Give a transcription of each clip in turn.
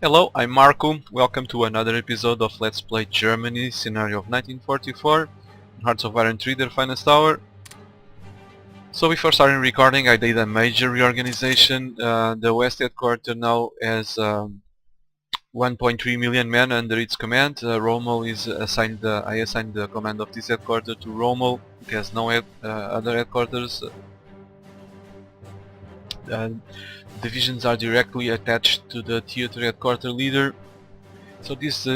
Hello, I'm Marco. Welcome to another episode of Let's Play Germany, scenario of 1944, Hearts of Iron 3, their finest hour. So before starting recording, I did a major reorganization. The West Headquarters now has 1.3 million men under its command. Rommel is assigned. I assigned the command of this headquarters to Rommel. It has no other headquarters. Divisions are directly attached to the theater headquarters leader. So this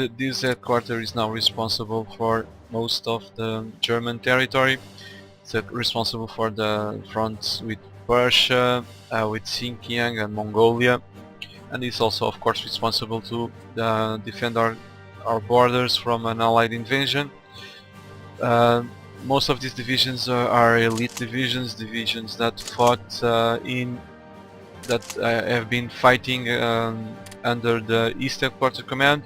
headquarters is now responsible for most of the German territory. It's responsible for the fronts with Persia, with Xinjiang and Mongolia, and it's also of course responsible to defend our borders from an allied invasion. Most of these divisions are elite divisions, divisions that fought have been fighting under the East Headquarters command.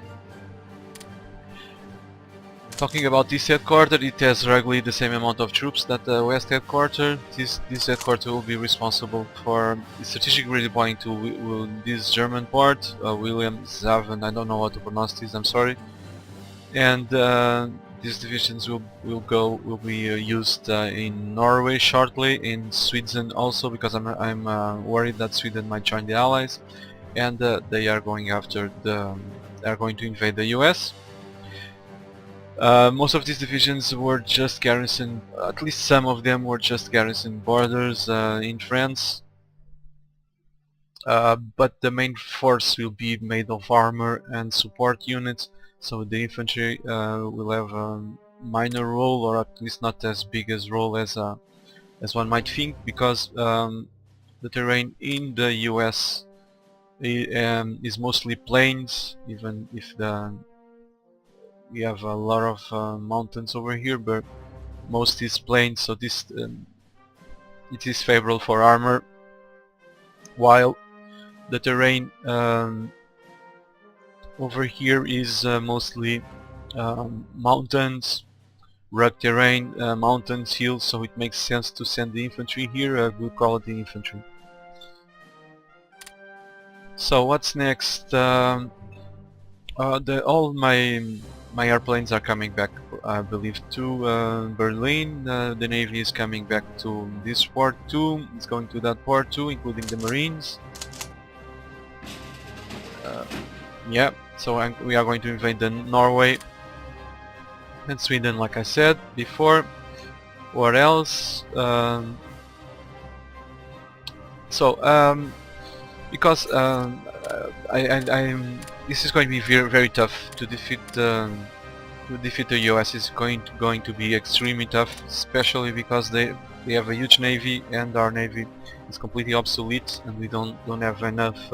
Talking about this headquarters, it has roughly the same amount of troops that the West Headquarters. This headquarters will be responsible for strategic redeploying to this German port, Wilhelmshaven. I don't know how to pronounce this, I'm sorry. And these divisions will be used in Norway shortly, in Sweden also, because I'm worried that Sweden might join the Allies, and they are going to invade the US. Most of these divisions were just garrison, at least some of them were just garrison borders in France. But the main force will be made of armor and support units, so the infantry will have a minor role, or at least not as big a role as one might think, because the terrain in the US is mostly plains, even if we have a lot of mountains over here, but most is plains, so it is favorable for armor, while the terrain over here is mostly mountains, rugged terrain, mountains, hills, so it makes sense to send the infantry here, good quality infantry. So what's next? All my airplanes are coming back, I believe, to Berlin. The Navy is coming back to this port too. It's going to that port too, including the Marines. Yeah, so we are going to invade Norway and Sweden, like I said before. What else? Because this is going to be very, very tough to defeat. To defeat the US is going to be extremely tough, especially because they have a huge navy, and our navy is completely obsolete, and we don't have enough.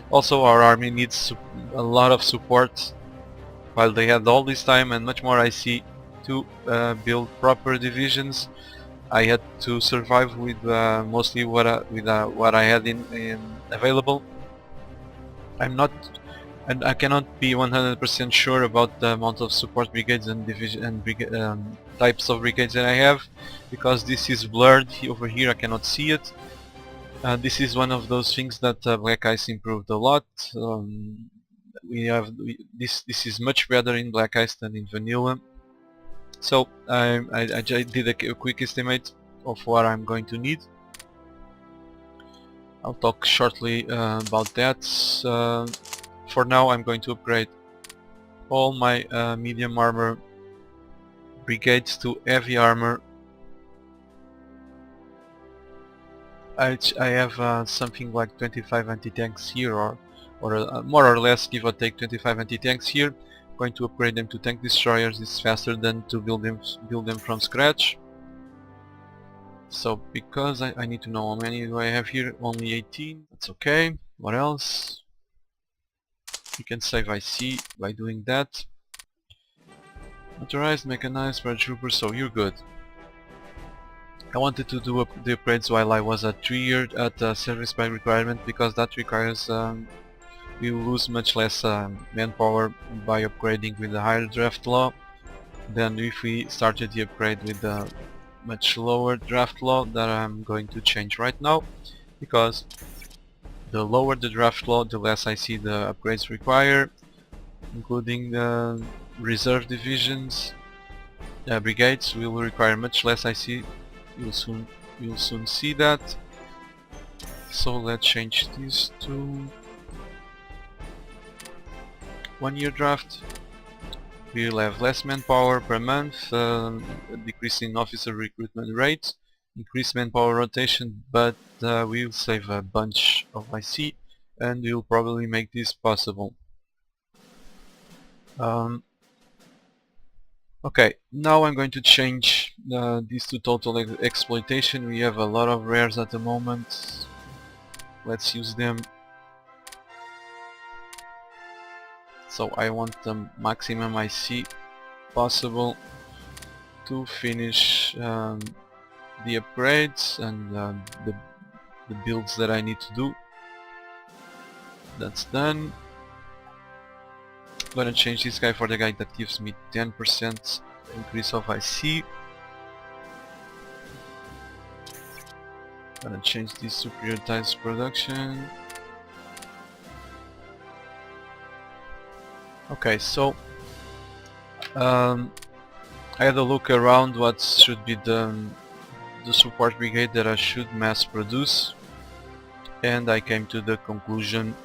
Also, our army needs a lot of support, while they had all this time and much more IC to build proper divisions. I had to survive with mostly what I had in available. I cannot be 100% sure about the amount of support brigades and types of brigades that I have, because this is blurred over here. I cannot see it. This is one of those things that Black Ice improved a lot. This is much better in Black Ice than in Vanilla. So I did a quick estimate of what I'm going to need. I'll talk shortly about that. For now, I'm going to upgrade all my medium armor brigades to heavy armor. I have something like 25 anti-tanks here, or more or less, give or take, 25 anti-tanks here. I'm going to upgrade them to tank destroyers. It's faster than to build them from scratch. So because I need to know how many do I have here. Only 18. That's okay. What else? You can save IC by doing that. Motorized, mechanized, paratroopers, so you're good. I wanted to do the upgrades while I was at 3 year at service by requirement, because that requires we will lose much less manpower by upgrading with a higher draft law than if we started the upgrade with a much lower draft law that I'm going to change right now, because the lower the draft load, the less I see the upgrades require, including the reserve divisions. Brigades will require much less I see. You'll soon see that. So let's change this to 1-year draft. We'll have less manpower per month, decreasing officer recruitment rate, increase manpower rotation, but we'll save a bunch of IC and we'll probably make this possible. Okay, now I'm going to change these to total exploitation. We have a lot of rares at the moment. Let's use them. So I want the maximum IC possible to finish the upgrades and the builds that I need to do. That's done. I'm gonna change this guy for the guy that gives me 10% increase of IC. Gonna change this to prioritize production. Okay, so I had a look around what should be the support brigade that I should mass produce, and I came to the conclusion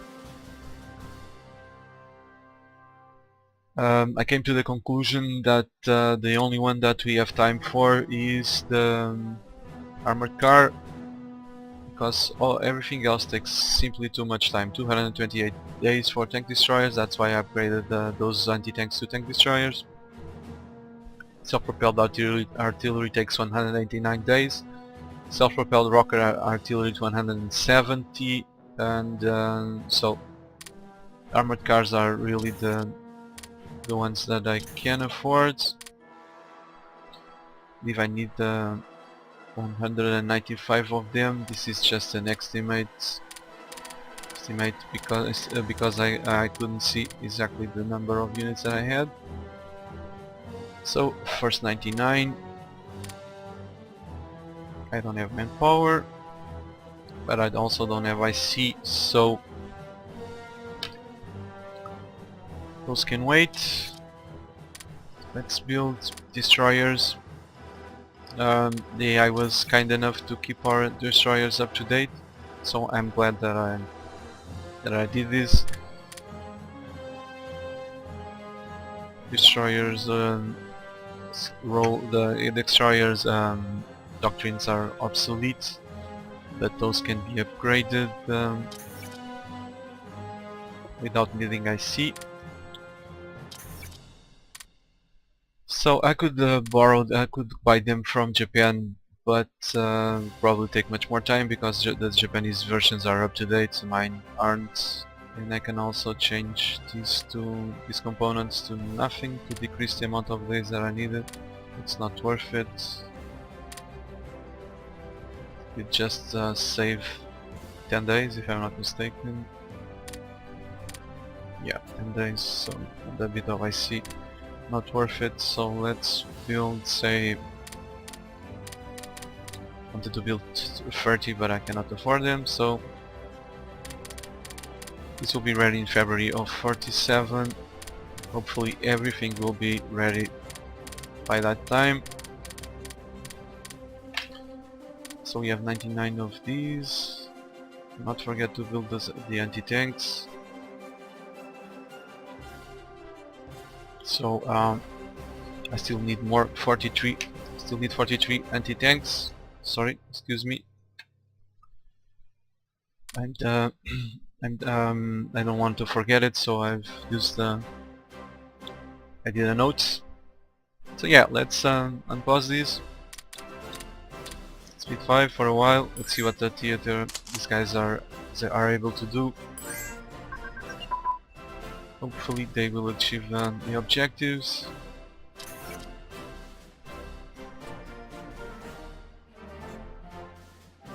that the only one that we have time for is the armored car, because everything else takes simply too much time. 228 days for tank destroyers, that's why I upgraded those anti-tanks to tank destroyers. Self-propelled artillery takes 189 days, self-propelled rocket artillery to 170, and so armored cars are really the ones that I can afford. If I need 195 of them, this is just an estimate because I couldn't see exactly the number of units that I had. So first 99, I don't have manpower, but I also don't have IC, so those can wait. Let's build destroyers. The AI was kind enough to keep our destroyers up to date, so I'm glad that I did this. Destroyers the destroyers doctrines are obsolete, but those can be upgraded without needing IC. So I could I could buy them from Japan, but probably take much more time because the Japanese versions are up to date, mine aren't. And I can also change these components to nothing to decrease the amount of days that I needed. It's not worth it. It just save 10 days if I'm not mistaken. Yeah, 10 days, so a bit of IC. Not worth it, so let's build, say, wanted to build 30 but I cannot afford them, so this will be ready in February of 47. Hopefully everything will be ready by that time. So we have 99 of these. Do not forget to build the anti-tanks. So I still need more 43. Still need 43 anti-tanks. Sorry, excuse me. And I don't want to forget it, so I've used I did a note. So yeah, let's unpause these. Speed 5 for a while. Let's see what the theater these guys are able to do. Hopefully they will achieve the objectives.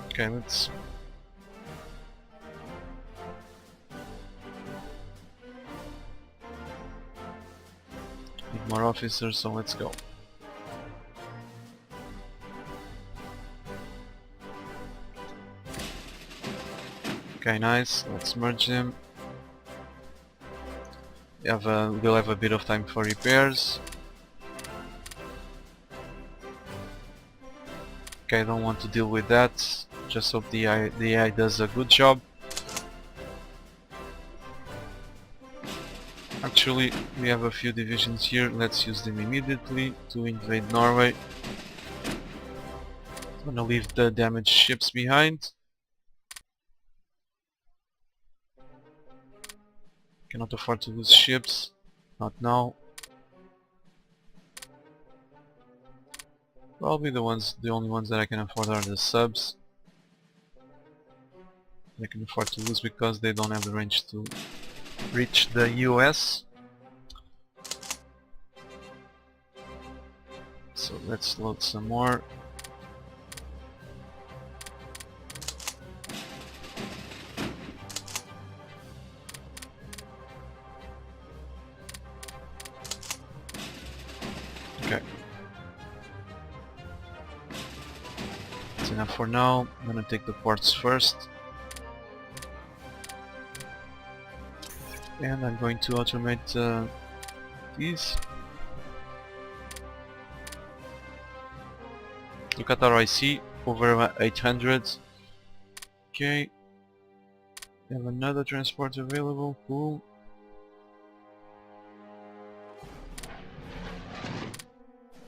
Okay, let's need more officers, so let's go. Okay, nice. Let's merge them. We'll have a bit of time for repairs. Okay, I don't want to deal with that. Just hope the AI does a good job. Actually, we have a few divisions here. Let's use them immediately to invade Norway. I'm gonna leave the damaged ships behind. Cannot afford to lose ships. Not now. Probably the only ones that I can afford are the subs. I can afford to lose because they don't have the range to reach the US. So let's load some more. Okay. That's enough for now. I'm gonna take the ports first. And I'm going to automate these. Look at our IC, over 800. Okay. We have another transport available, cool.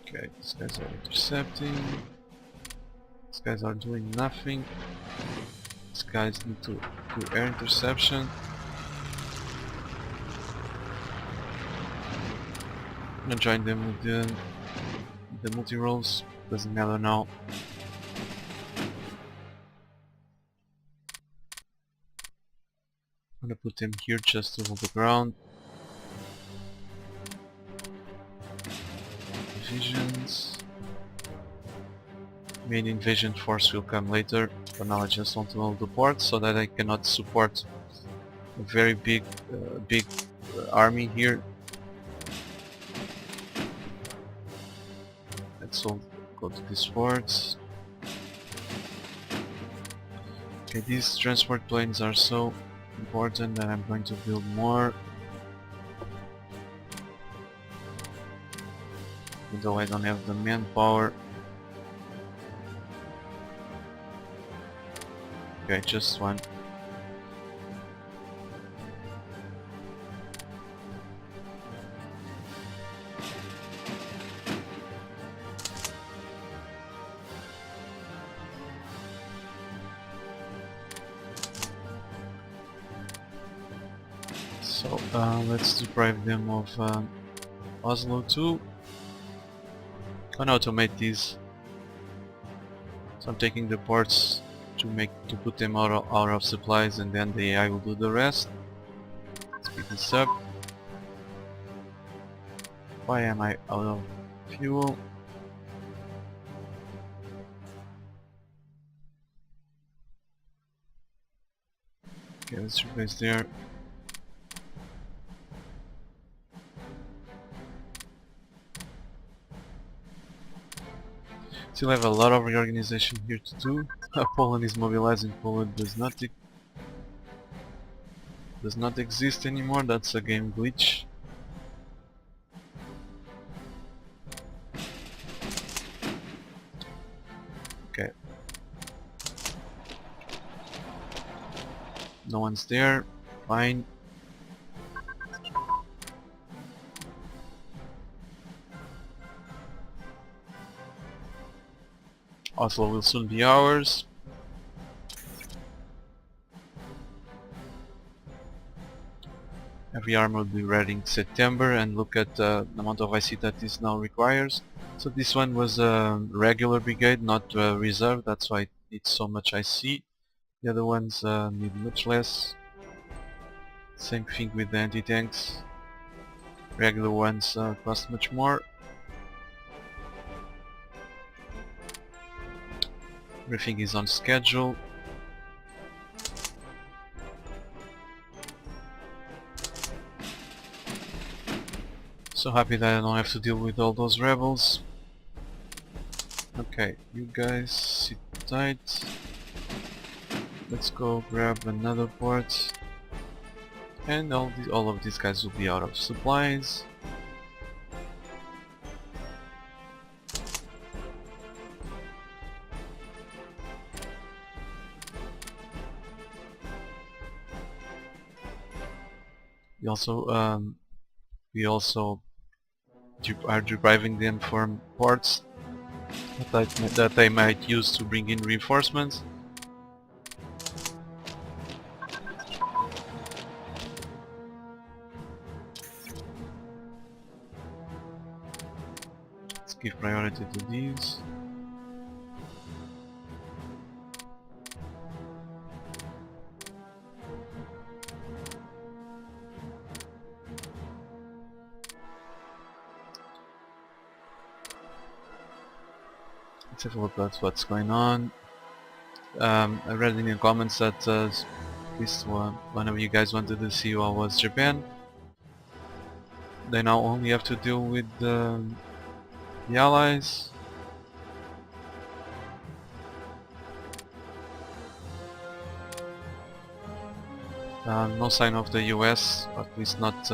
Okay, these guys are intercepting. These guys are doing nothing. These guys need to do air interception. I'm gonna join them with the multi-rolls. Doesn't matter now. I'm gonna put them here just to hold the ground. Divisions. Main invasion force will come later. For now I just want to hold the port so that I cannot support a very big army here. Let's all go to these ports. Okay, these transport planes are so important that I'm going to build more. Though I don't have the manpower. Okay, just one. So let's deprive them of Oslo too. I'm gonna automate these. So I'm taking the ports to put them out of supplies, and then the AI will do the rest. Speed this up. Why am I out of fuel? Okay, let's replace there. Still have a lot of reorganization here to do. Poland is mobilizing. Poland does not exist anymore. That's a game glitch. Okay. No one's there. Fine. Oslo will soon be ours. Every armor will be ready in September, and look at the amount of IC that this now requires. So this one was a regular brigade, not reserve, that's why it needs so much IC. The other ones need much less. Same thing with the anti-tanks. Regular ones cost much more. Everything is on schedule. So happy that I don't have to deal with all those rebels. Okay, you guys sit tight. let's go grab another port, and all of these guys will be out of supplies. We also are depriving them from ports that they might use to bring in reinforcements. Let's give priority to these. Let's have a look at what's going on. I read in the comments that at least one of you guys wanted to see what was Japan. They now only have to deal with the Allies. No sign of the US, at least not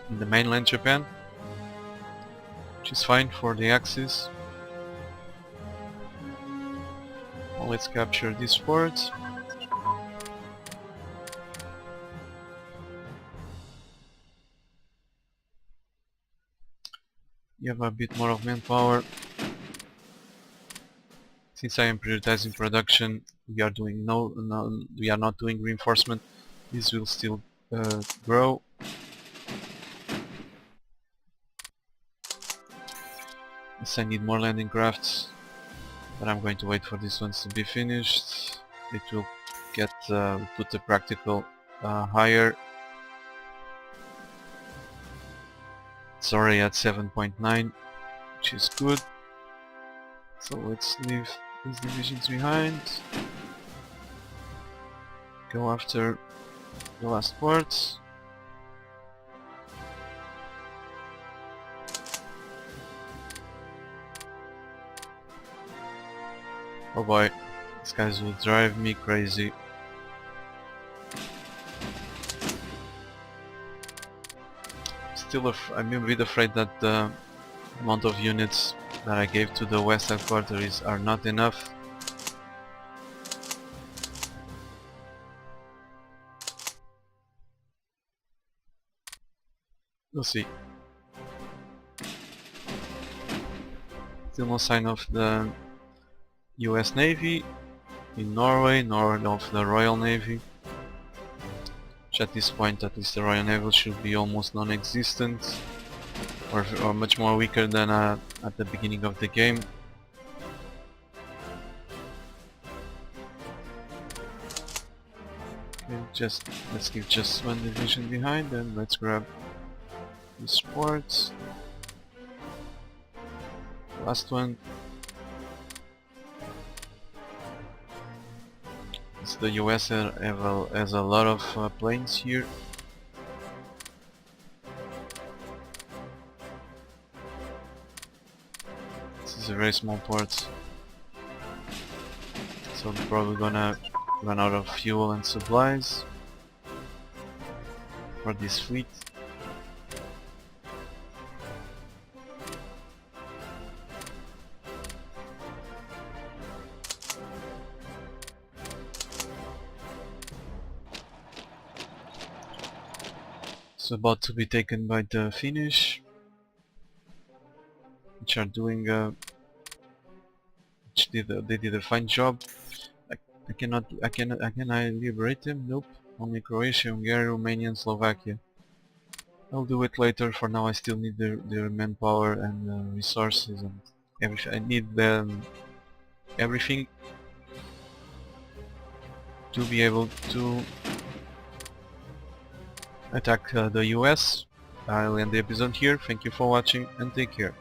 in the mainland Japan, which is fine for the Axis. Well, let's capture this port. You have a bit more of manpower. Since I am prioritizing production, we are not doing reinforcement. This will still grow. Yes, I need more landing crafts, but I'm going to wait for these ones to be finished. It will get put the practical higher. It's already at 7.9, which is good. So let's leave these divisions behind. Go after the last ports. Oh boy, these guys will drive me crazy. Still, I'm a bit afraid that the amount of units that I gave to the West headquarters are not enough. We'll see. Still no sign of the US Navy in Norway, nor of the Royal Navy. Which at this point, at least the Royal Navy should be almost non-existent, or much more weaker than at the beginning of the game. Okay, let's keep just one division behind, and let's grab the sports. Last one. The US has a lot of planes here. This is a very small port, so we're probably gonna run out of fuel and supplies for this fleet. It's about to be taken by the Finnish, which are doing they did a fine job. Can I liberate them? Nope. Only Croatia, Hungary, Romania and Slovakia. I'll do it later. For now I still need their manpower and resources and everything. I need everything to be able to attack the US. I'll end the episode here. Thank you for watching and take care.